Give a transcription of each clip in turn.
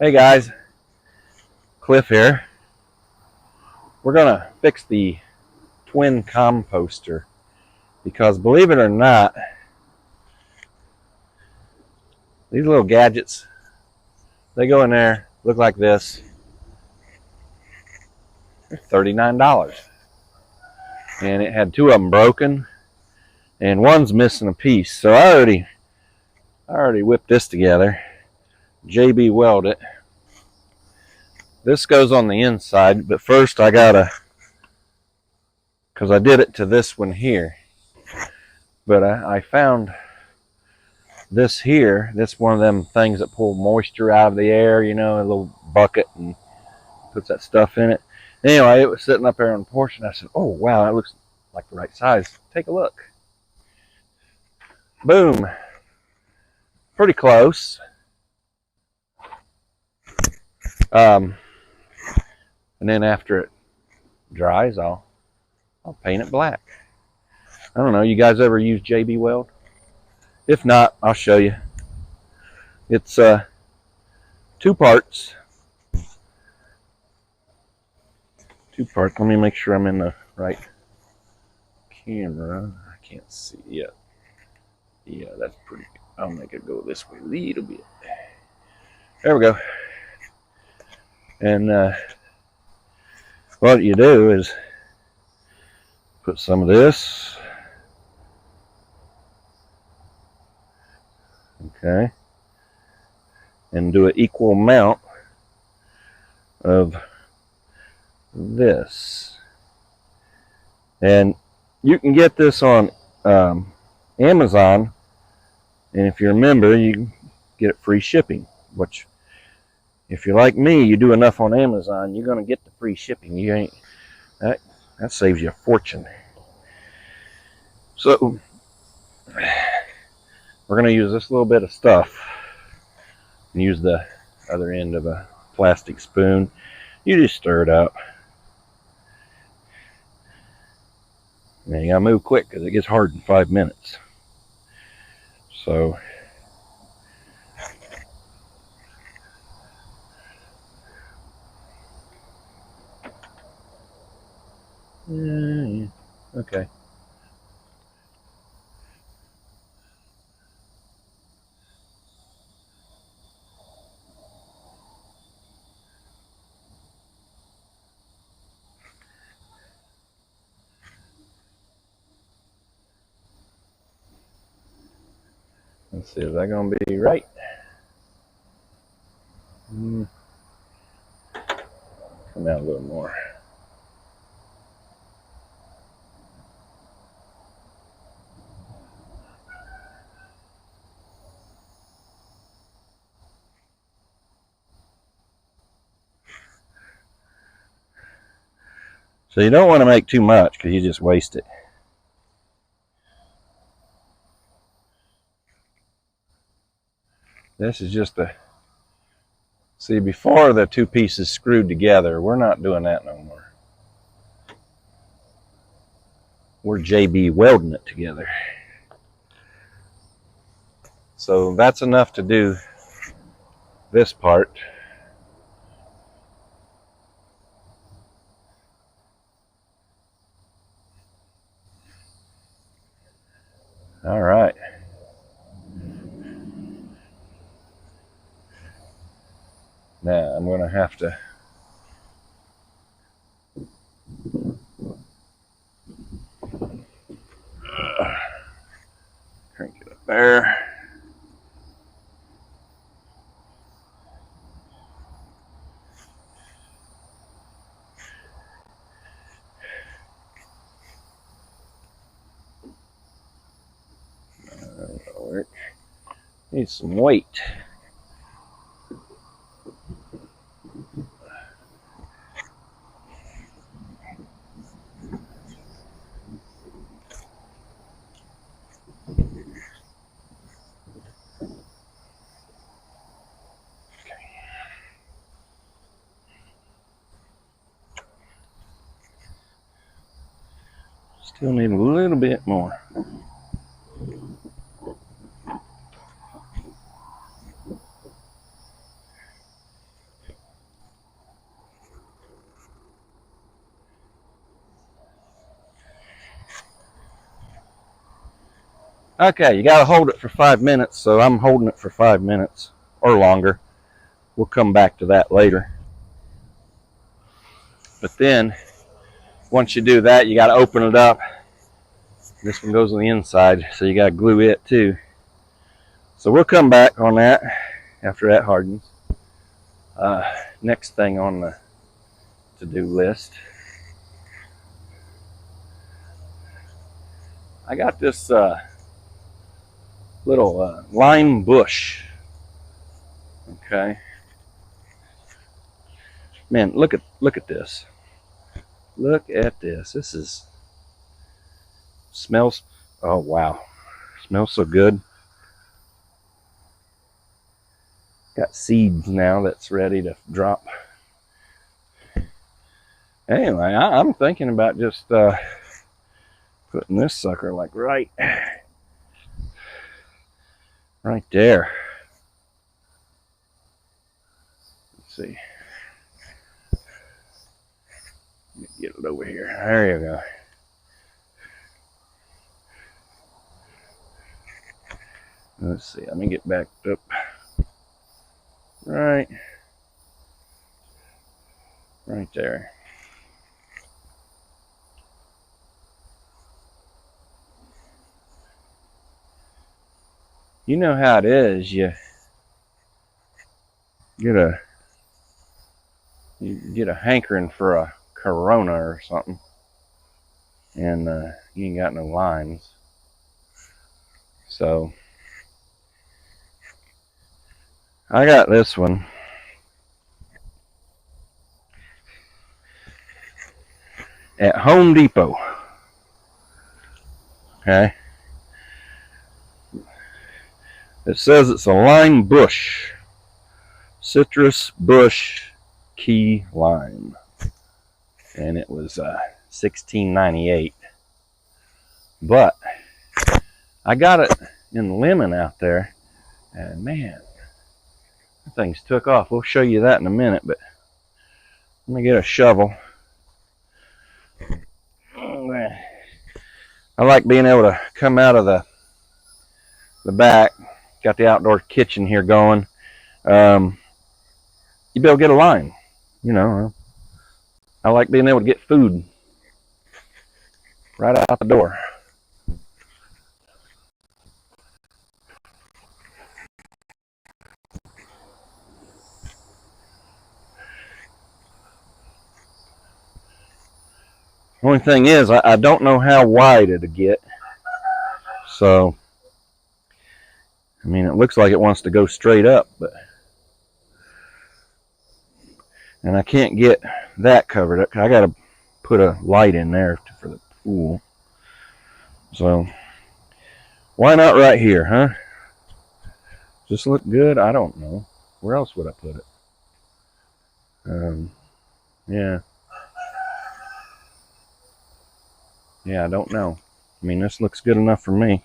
Hey guys, Cliff here. We're gonna fix the twin composter because believe it or not, these little gadgets, they go in there, look like this. They're $39. And it had two of them broken and one's missing a piece. So I already whipped this together. JB welded it. This goes on the inside, but first I gotta, because I did it to this one here. But I found this here, this one of them things that pull moisture out of the air, you know, a little bucket and puts that stuff in it. Anyway, it was sitting up there on the porch and I said, oh wow, that looks like the right size. Take a look. Boom. Pretty close. And then after it dries, I'll paint it black. I don't know, you guys ever use JB Weld? If not, I'll show you. It's two parts. Let me make sure I'm in the right camera. I can't see yet. Yeah, that's pretty good. I'll make it go this way a little bit. There we go. And what you do is put some of this. Okay. And do an equal amount of this. And you can get this on Amazon, and if you're a member, you can get it free shipping, which if you're like me, you do enough on Amazon, you're going to get the free shipping. You ain't that saves you a fortune. So we're going to use this little bit of stuff and use the other end of a plastic spoon. You just stir it out. And you gotta move quick because it gets hard in 5 minutes. So yeah. Okay. Let's see, is that gonna be right? Come out a little more. So you don't want to make too much because you just waste it. This is just a, see, before the two pieces screwed together, we're not doing that no more. We're JB welding it together. So that's enough to do this part. All right. Now I'm going to have to crank it up there. Needs some weight. Still need a little bit more. Okay, you got to hold it for 5 minutes, so I'm holding it for 5 minutes or longer. We'll come back to that later. But then, once you do that, you got to open it up. This one goes on the inside, so you got to glue it too. So we'll come back on that after that hardens. Next thing on the to-do list, I got this little lime bush. Okay, man, look at this. Look at this. This is smells. Oh wow, smells so good. Got seeds now that's ready to drop. Anyway, I'm thinking about just putting this sucker like right there. Let's see. Let me get it over here. There you go. Let's see. Let me get backed up. Right there. You know how it is. You get a hankering for a Corona or something, and you ain't got no limes. So I got this one. At Home Depot. Okay. It says it's a lime bush. Citrus bush key lime. And it was $16.98. But I got it in lemon out there. And man, that thing's took off. We'll show you that in a minute. But let me get a shovel. I like being able to come out of the back. Got the outdoor kitchen here going. You be able to get a line. You know, I like being able to get food right out the door. Only thing is, I don't know how wide it'll get. So, I mean, it looks like it wants to go straight up, but and I can't get that covered up. I got to put a light in there for the pool. So, why not right here, huh? Just look good? I don't know. Where else would I put it? Yeah. Yeah, I don't know. I mean, this looks good enough for me.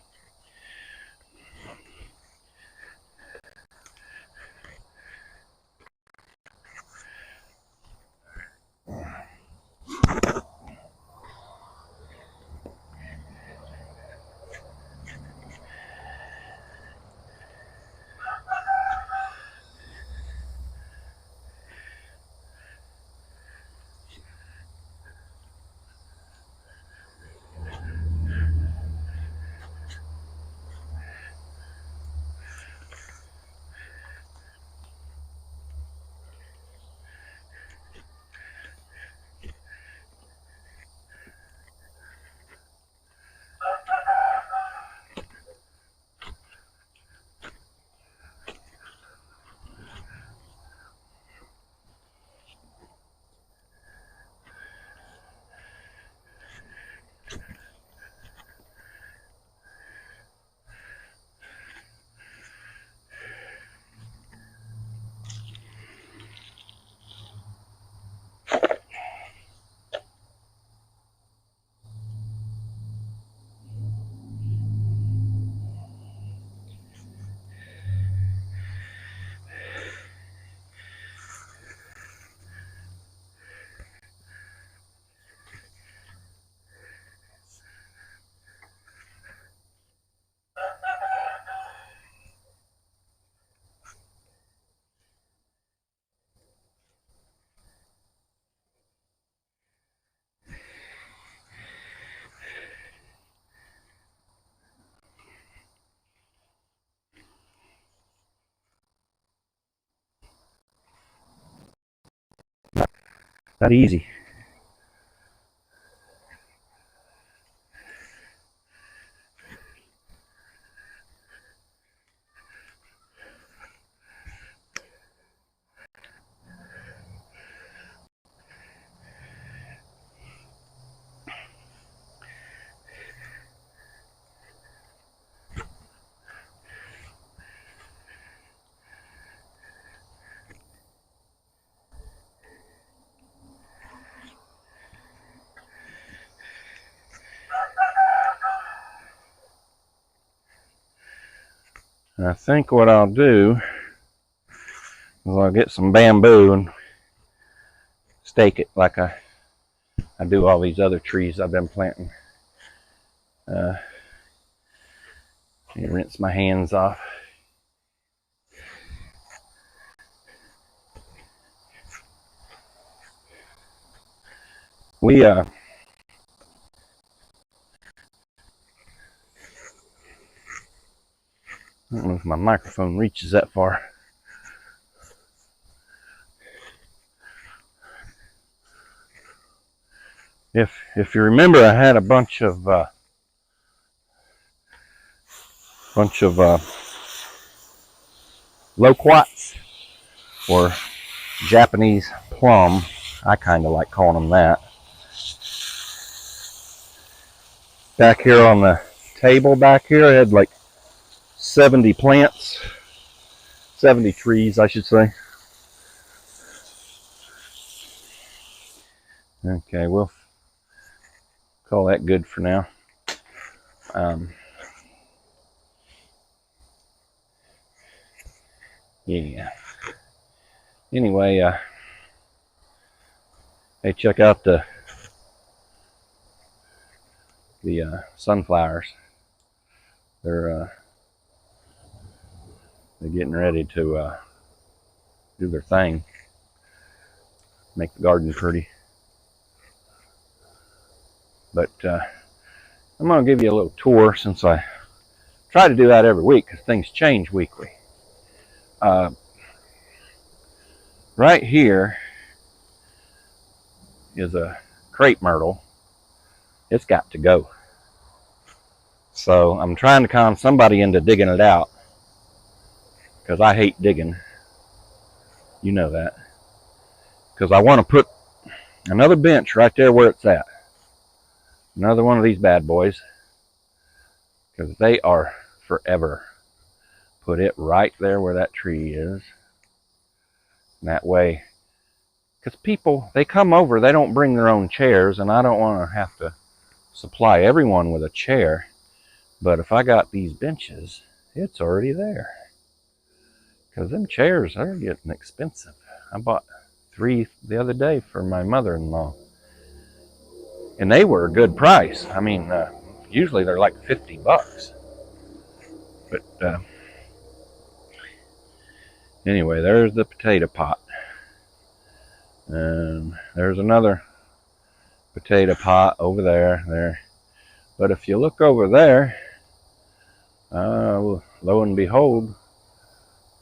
That easy. And I think what I'll do is I'll get some bamboo and stake it like I do all these other trees I've been planting. Rinse my hands off. We I don't know if my microphone reaches that far. If you remember, I had a bunch of loquats, or Japanese plum. I kind of like calling them that. Back here on the table back here, I had like 70 plants, 70 trees, I should say. Okay, we'll call that good for now. Yeah. Anyway, hey, check out the sunflowers. They're getting ready to do their thing, make the garden pretty. But I'm going to give you a little tour, since I try to do that every week because things change weekly. Right here is a crepe myrtle. It's got to go. So I'm trying to con somebody into digging it out, because I hate digging. You know that. Because I want to put another bench right there where it's at. Another one of these bad boys. Because they are forever. Put it right there where that tree is. And that way, because people, they come over, they don't bring their own chairs, and I don't want to have to supply everyone with a chair. But if I got these benches, it's already there. Because them chairs are getting expensive. I bought 3 the other day for my mother-in-law. And they were a good price. I mean, usually they're like $50. But anyway, there's the potato pot. And there's another potato pot over there. But if you look over there, lo and behold,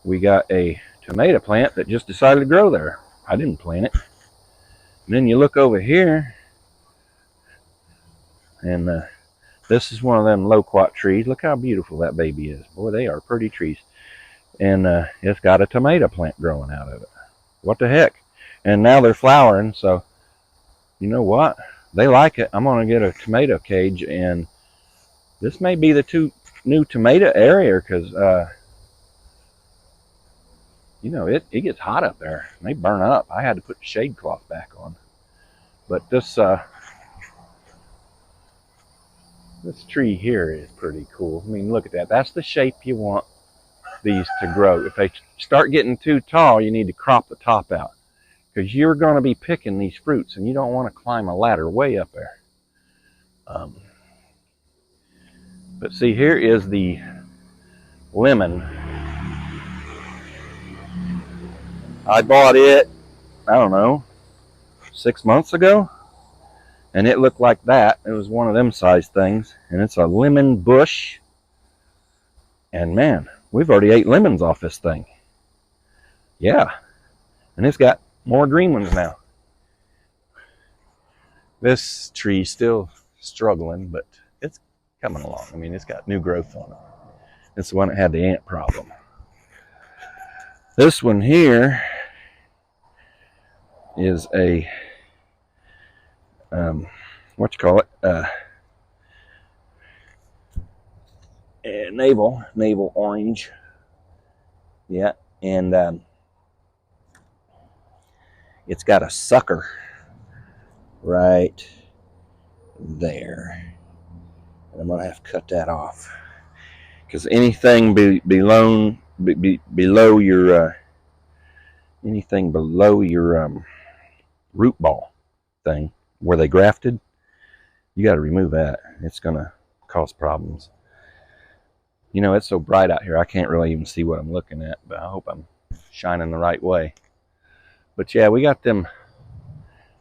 we got a tomato plant that just decided to grow there. I didn't plant it. And then you look over here, and this is one of them loquat trees. Look how beautiful that baby is. Boy, they are pretty trees. And it's got a tomato plant growing out of it. What the heck? And now they're flowering, so you know what? They like it. I'm going to get a tomato cage, and this may be the new tomato area, because you know, it gets hot up there. And they burn up. I had to put the shade cloth back on. But this tree here is pretty cool. I mean, look at that. That's the shape you want these to grow. If they start getting too tall, you need to crop the top out, because you're going to be picking these fruits, and you don't want to climb a ladder way up there. But see, here is the lemon. I bought it, I don't know, 6 months ago, and it looked like that. It was one of them size things, and it's a lemon bush. And man, we've already ate lemons off this thing. Yeah, and it's got more green ones now. This tree's still struggling, but it's coming along. I mean, it's got new growth on it. It's the one that had the ant problem. This one here is a what you call it? Navel orange. Yeah, and it's got a sucker right there. And I'm gonna have to cut that off because anything below your anything below your root ball thing where they grafted, you got to remove that. It's gonna cause problems. You know, it's so bright out here I can't really even see what I'm looking at, but I hope I'm shining the right way. But yeah, we got them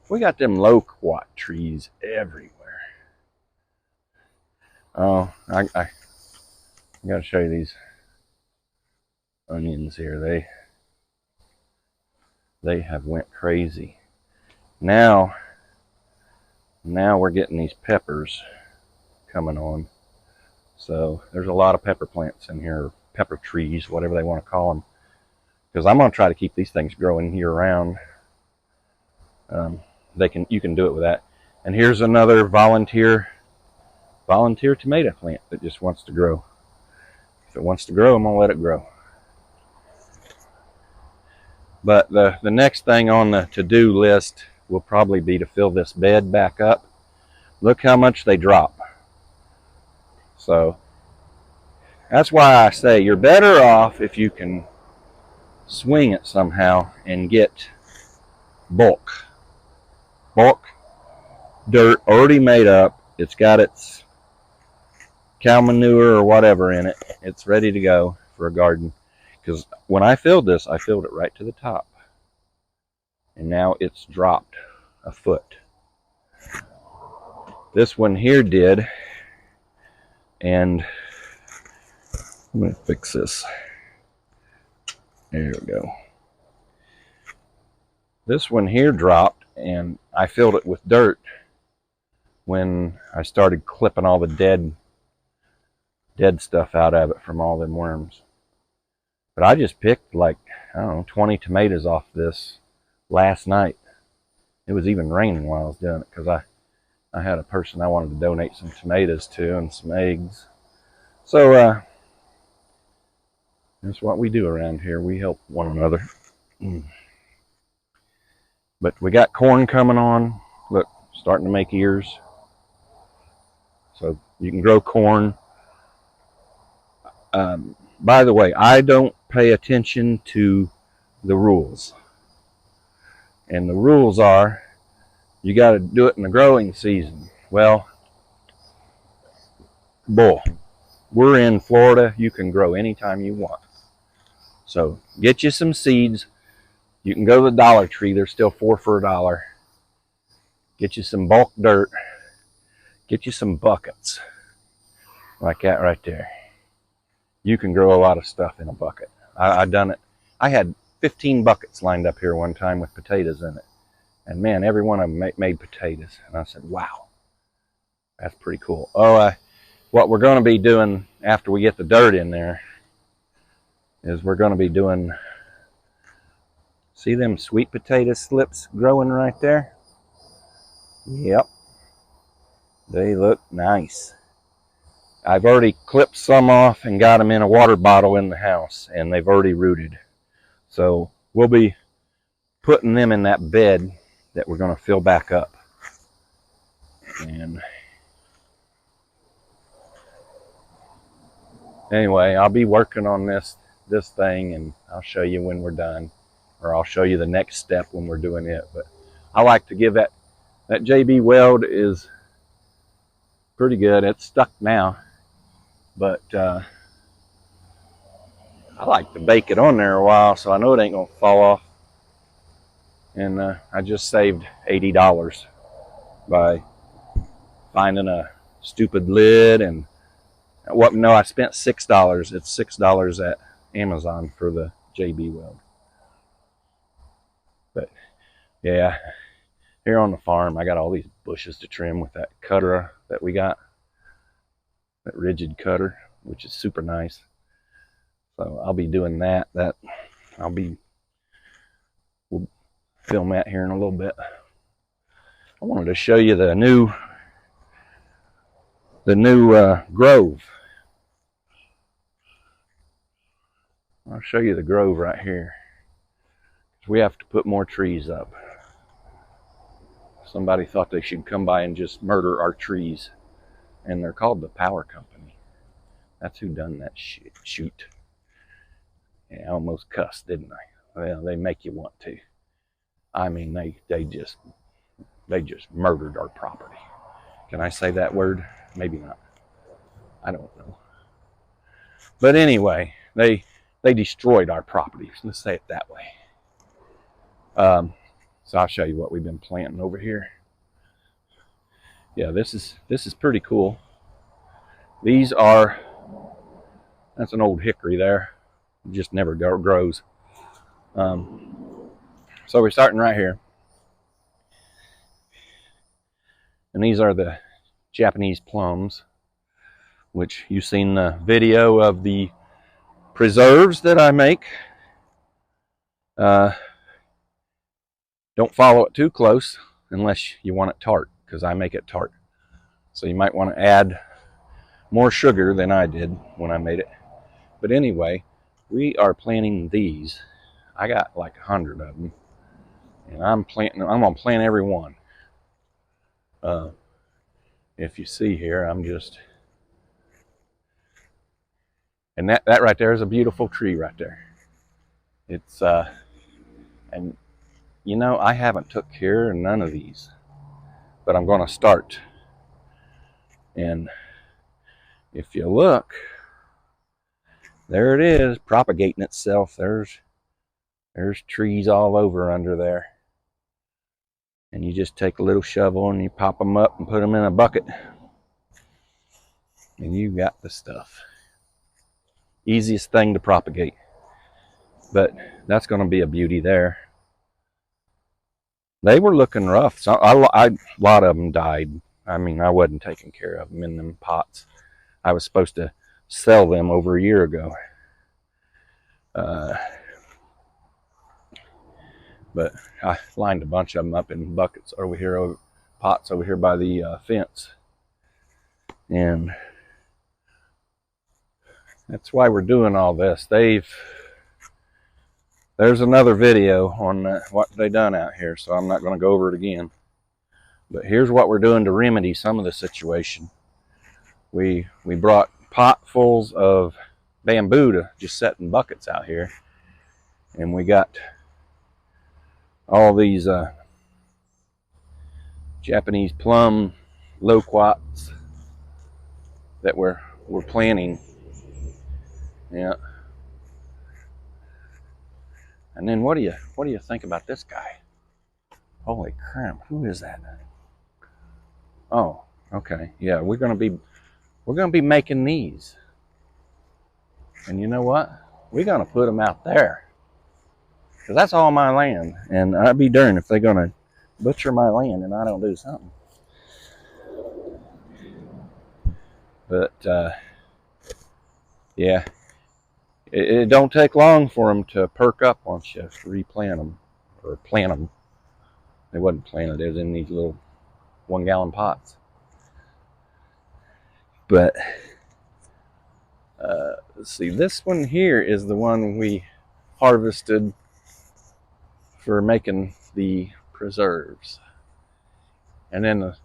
loquat trees everywhere. Oh, I gotta show you these onions here. They have went crazy. Now we're getting these peppers coming on. So there's a lot of pepper plants in here, pepper trees, whatever they want to call them. Because I'm gonna try to keep these things growing year round. You can do it with that. And here's another volunteer tomato plant that just wants to grow. If it wants to grow, I'm gonna let it grow. But the next thing on the to-do list will probably be to fill this bed back up. Look how much they drop. So that's why I say you're better off if you can swing it somehow and get bulk dirt already made up. It's got its cow manure or whatever in it. It's ready to go for a garden. Because when I filled this, I filled it right to the top. And now it's dropped a foot. This one here did. And I'm going to fix this. There we go. This one here dropped, and I filled it with dirt when I started clipping all the dead stuff out of it from all them worms. But I just picked like, I don't know, 20 tomatoes off this last night. It was even raining while I was doing it because I had a person I wanted to donate some tomatoes to and some eggs. So that's what we do around here. We help one another. But we got corn coming on. Look, starting to make ears. So you can grow corn. By the way, I don't pay attention to the rules. And the rules are, you got to do it in the growing season. Well, bull. We're in Florida. You can grow anytime you want. So get you some seeds. You can go to the Dollar Tree. They're still 4 for $1. Get you some bulk dirt. Get you some buckets. Like that right there. You can grow a lot of stuff in a bucket. I've done it. I had 15 buckets lined up here one time with potatoes in it. And man, every one of them made potatoes. And I said, wow, that's pretty cool. Oh, what we're going to be doing after we get the dirt in there is we're going to be doing, see them sweet potato slips growing right there? Yep. They look nice. I've already clipped some off and got them in a water bottle in the house, and they've already rooted. So we'll be putting them in that bed that we're going to fill back up. And anyway, I'll be working on this thing, and I'll show you when we're done, or I'll show you the next step when we're doing it. But I like to give that JB Weld is pretty good. It's stuck now, but I like to bake it on there a while, so I know it ain't gonna fall off. And I just saved $80 by finding a stupid lid. And what? No, I spent $6. It's $6 at Amazon for the JB Weld. But yeah, here on the farm, I got all these bushes. bushes to trim with that cutter that we got, that rigid cutter, which is super nice. So I'll be doing that. We'll film that here in a little bit. I wanted to show you the new grove. I'll show you the grove right here. We have to put more trees up. Somebody thought they should come by and just murder our trees, and they're called the power company. That's who done that shit. Shoot. Yeah, I almost cussed, didn't I? Well, they make you want to. I mean, they just murdered our property. Can I say that word? Maybe not. I don't know. But anyway, they destroyed our property. Let's say it that way. So I'll show you what we've been planting over here. Yeah, this is pretty cool. These are, that's an old hickory there. It just never grows. So we're starting right here. And these are the Japanese plums, which you've seen the video of the preserves that I make. Don't follow it too close unless you want it tart, because I make it tart. So you might want to add more sugar than I did when I made it. But anyway, we are planting these. I got like 100 of them, and I'm gonna plant every one. If you see here, I'm just, and that right there is a beautiful tree right there. It's and you know, I haven't took care of none of these, but I'm going to start. And if you look, there it is, propagating itself. There's trees all over under there. And you just take a little shovel and you pop them up and put them in a bucket. And you got the stuff. Easiest thing to propagate. But that's going to be a beauty there. They were looking rough. So a lot of them died. I mean, I wasn't taking care of them in them pots. I was supposed to sell them over a year ago. But I lined a bunch of them up in buckets over here, pots over here by the fence. And that's why we're doing all this. There's another video on what they done out here, so I'm not going to go over it again. But here's what we're doing to remedy some of the situation. We brought potfuls of bamboo to just set in buckets out here, and we got all these Japanese plum loquats that we're planting. Yeah. And then what do you think about this guy? Holy crap, who is that? Oh, okay. Yeah, we're gonna be making these. And you know what? We're gonna put them out there. Because that's all my land. And I'd be darned if they're gonna butcher my land and I don't do something. But yeah, it don't take long for them to perk up once you replant them or plant them. They wasn't planted; they was in these little 1-gallon pots. But let's see, this one here is the one we harvested for making the preserves. And then,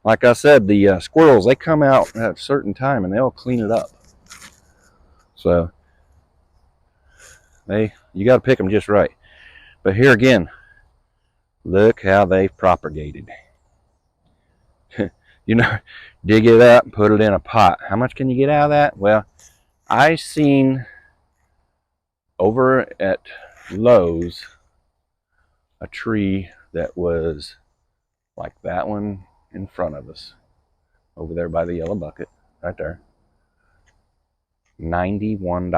like I said, the squirrels, they come out at a certain time and they'll clean it up. So you got to pick them just right. But here again, look how they've propagated. You know, dig it up, put it in a pot. How much can you get out of that? Well, I seen over at Lowe's a tree that was like that one in front of us, over there by the yellow bucket, right there. $91.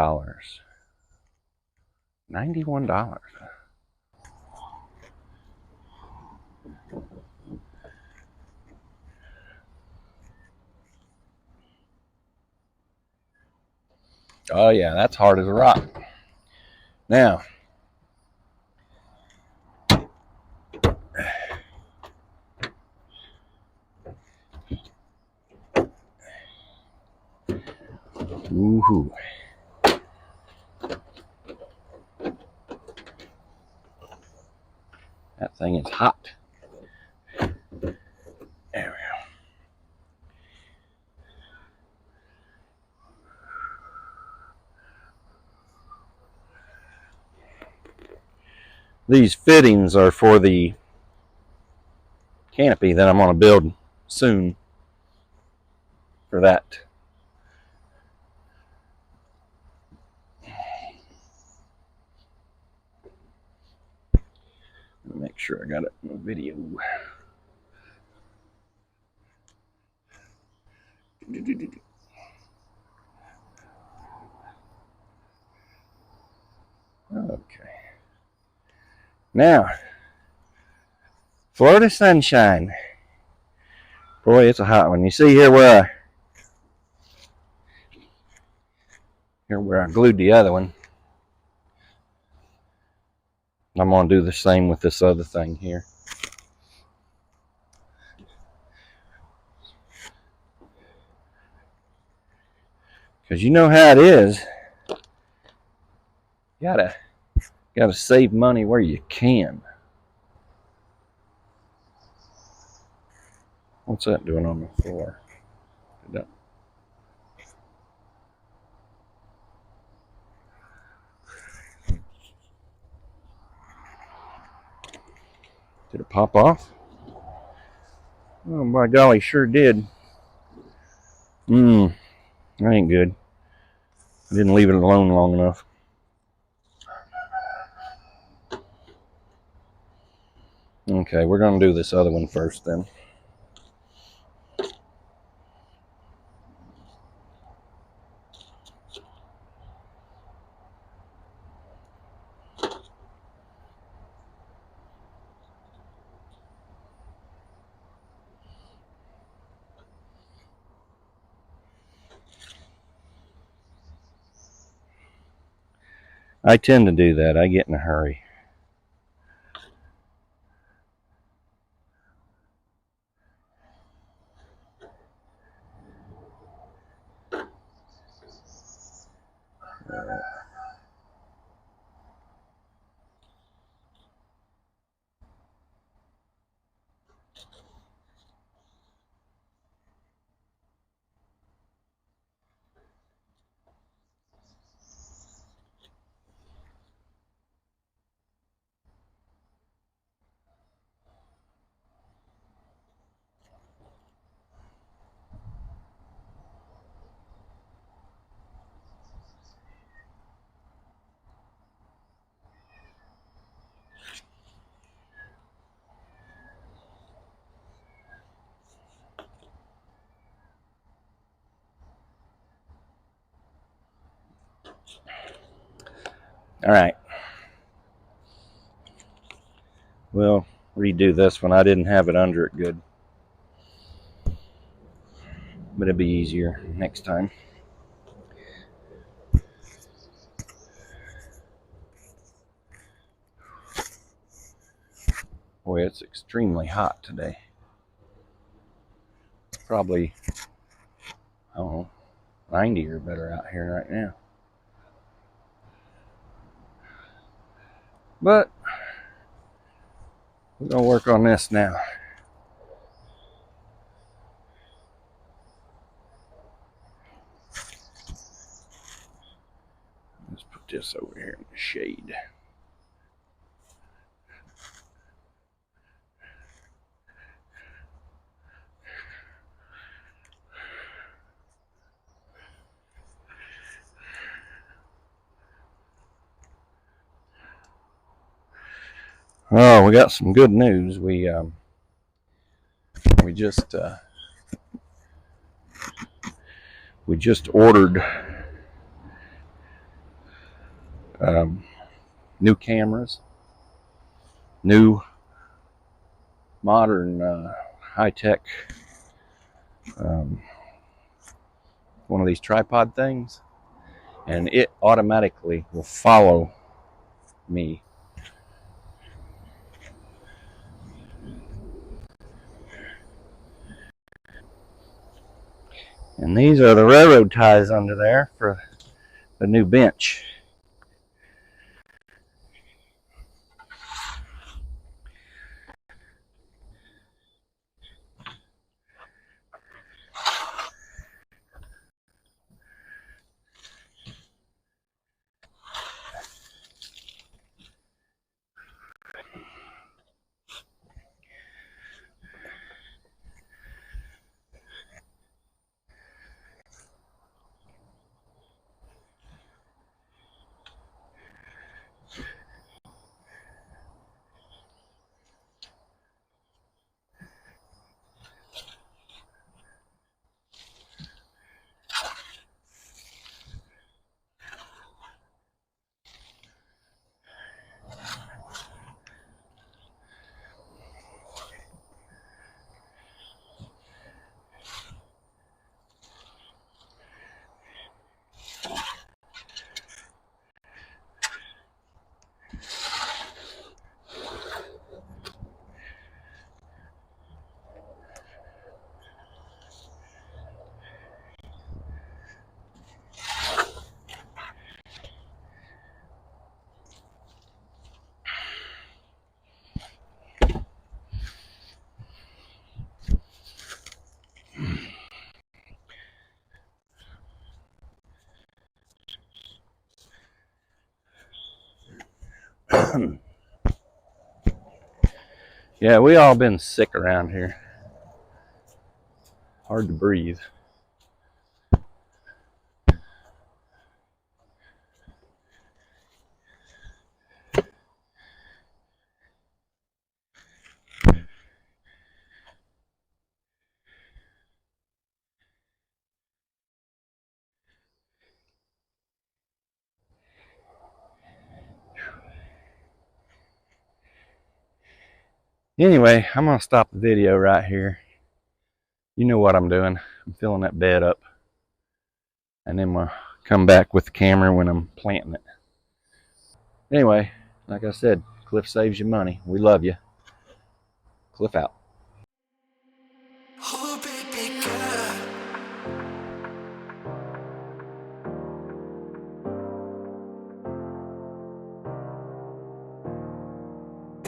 $91. Oh yeah, that's hard as a rock. Now, woohoo. That thing is hot. There we go. These fittings are for the canopy that I'm going to build soon for that. Make sure I got it in the video. Okay. Now, Florida sunshine. Boy, it's a hot one. You see here where I glued the other one. I'm going to do the same with this other thing here. Because you know how it is. You gotta save money where you can. What's that doing on the floor? Did it pop off? Oh my golly, sure did. That ain't good. I didn't leave it alone long enough. Okay, we're gonna do this other one first then. I tend to do that. I get in a hurry. All right. We'll redo this one. I didn't have it under it good. But it'll be easier next time. Boy, it's extremely hot today. Probably, I don't know, 90 or better out here right now. But we're gonna work on this now. Let's put this over here in the shade. Oh, we got some good news. We just ordered new cameras, new modern high-tech one of these tripod things, and it automatically will follow me. And these are the railroad ties under there for the new bench. Yeah, we all been sick around here. Hard to breathe. Anyway, I'm gonna stop the video right here. You know what I'm doing. I'm filling that bed up. And then we'll come back with the camera when I'm planting it. Anyway, like I said, Cliff saves you money. We love you. Cliff out.